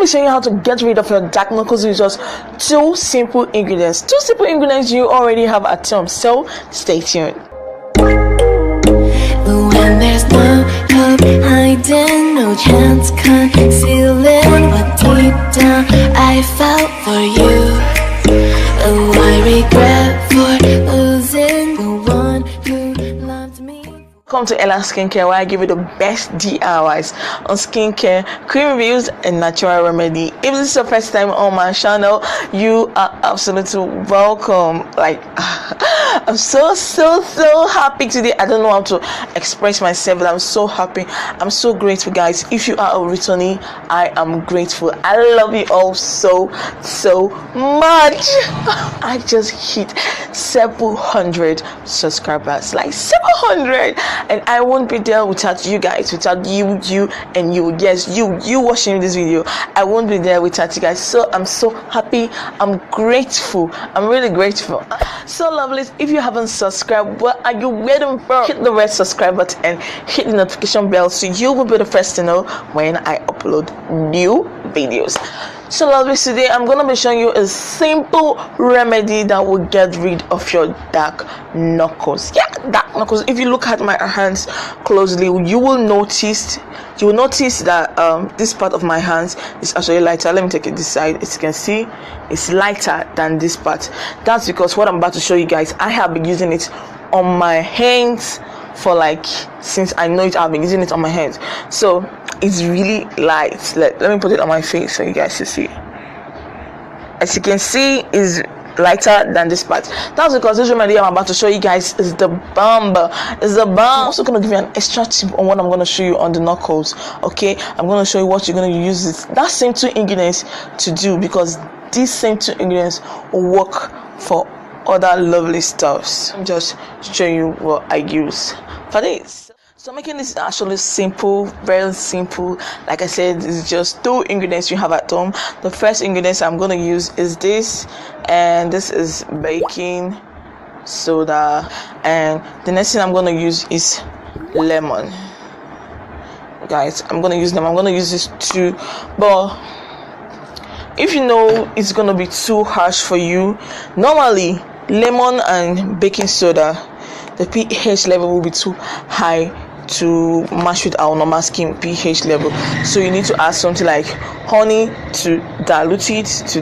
be showing you how to get rid of your dark knuckles with just 2 simple ingredients. 2 simple ingredients you already have at home, so stay tuned. When there's no hope hiding, no chance concealing what deep down I felt for you. Oh, I regret for losing the one who loved me. Welcome to Ella Skincare, where I give you the best DIYs on skincare, cream reviews, and natural remedy. If this is your first time on my channel, you are absolutely welcome. Like, I'm so happy today. I don't know how to express myself, but I'm so happy. I'm so grateful, guys. If you are a returnee, I am grateful. I love you all so much. I just hit 700 subscribers, like 700, and I won't be there without you guys, without you and you. Yes, you watching this video. I won't be there without you guys. So I'm so happy. I'm grateful. I'm really grateful. So lovelies, if you haven't subscribed, what are you waiting for? Hit the red subscribe button and hit the notification bell so you will be the first to know when I upload new videos. So lovelies, today I'm gonna be showing you a simple remedy that will get rid of your dark knuckles. Yeah, dark knuckles. If you look at my hands closely, you will notice that this part of my hands is actually lighter. Let me take it this side. As you can see, it's lighter than this part. That's because what I'm about to show you guys, I have been using it on my hands for since I know it. I've been using it on my hands, so it's really light. Let me put it on my face so you guys can see. As you can see, is lighter than this part. That's because this remedy I'm about to show you guys is the bomb. I'm also going to give you an extra tip on what I'm going to show you on the knuckles. Okay, I'm going to show you what you're going to use that same 2 ingredients to do, because these same 2 ingredients will work for other lovely stuffs. I'm just showing you what I use for this. So making this actually simple, very simple. Like I said, it's just 2 ingredients you have at home. The first ingredients I'm going to use is this, and this is baking soda, and the next thing I'm going to use is lemon. Guys, I'm going to use them. I'm going to use this too, but if you know it's going to be too harsh for you, normally lemon and baking soda, the pH level will be too high to match with our normal skin pH level. So you need to add something like honey to dilute it to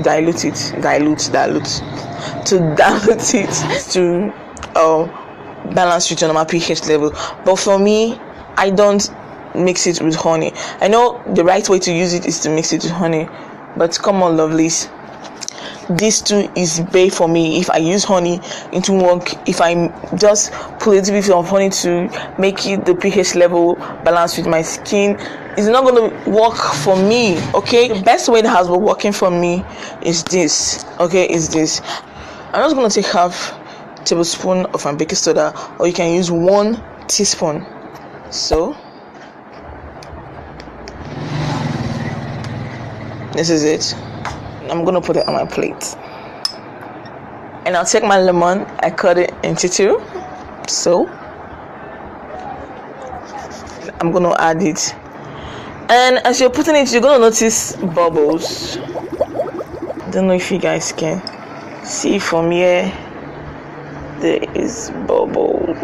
balance with your normal pH level. But for me, I don't mix it with honey. I know the right way to use it is to mix it with honey, but come on lovelies, this too is bad for me. If I use honey, it won't work. If I just put a little bit of honey to make it the pH level balance with my skin, it's not going to work for me. Okay, the best way that has been working for me is this. Okay, is this. I'm just going to take half tablespoon of my baking soda, or you can use 1 teaspoon. So this is it. I'm gonna put it on my plate, and I'll take my lemon. I cut it into 2, so I'm gonna add it, and as you're putting it, you're gonna notice bubbles. I don't know if you guys can see from here. There is bubbles.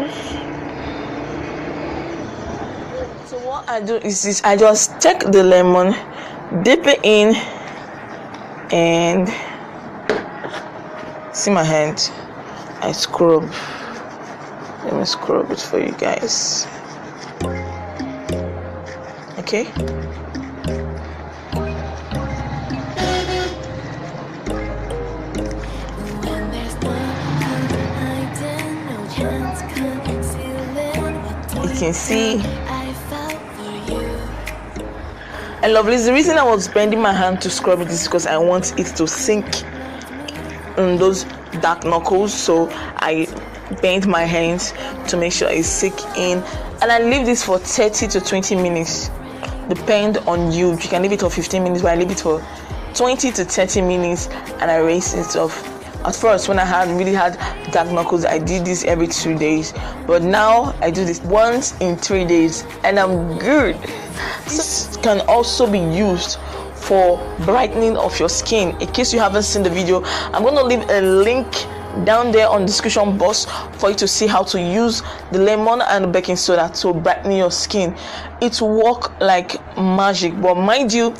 So what I do is this: I just take the lemon, dip it in, and see my hand, I scrub. Let me scrub it for you guys. Okay, you can see. And lovelies, the reason I was bending my hand to scrub it is because I want it to sink in those dark knuckles. So I bend my hands to make sure it sink in, and I leave this for 30 to 20 minutes. Depend on you. You can leave it for 15 minutes, but I leave it for 20 to 30 minutes, and I rinse it off. At first, when I really had dark knuckles, I did this every 2 days, but now I do this once in 3 days, and I'm good. This can also be used for brightening of your skin. In case you haven't seen the video, I'm going to leave a link down there on the description box for you to see how to use the lemon and baking soda to brighten your skin. It works like magic, but mind you,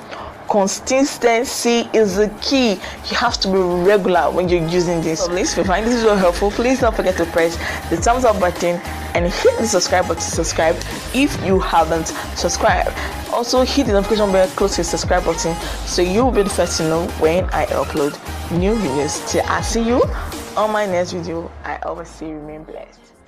consistency is the key. You have to be regular when you're using this. So please, if you find this video helpful, please don't forget to press the thumbs up button and hit the subscribe button to subscribe if you haven't subscribed. Also hit the notification bell close to the subscribe button so you'll be the first to know when I upload new videos. Till I see you on my next video, I always say remain blessed.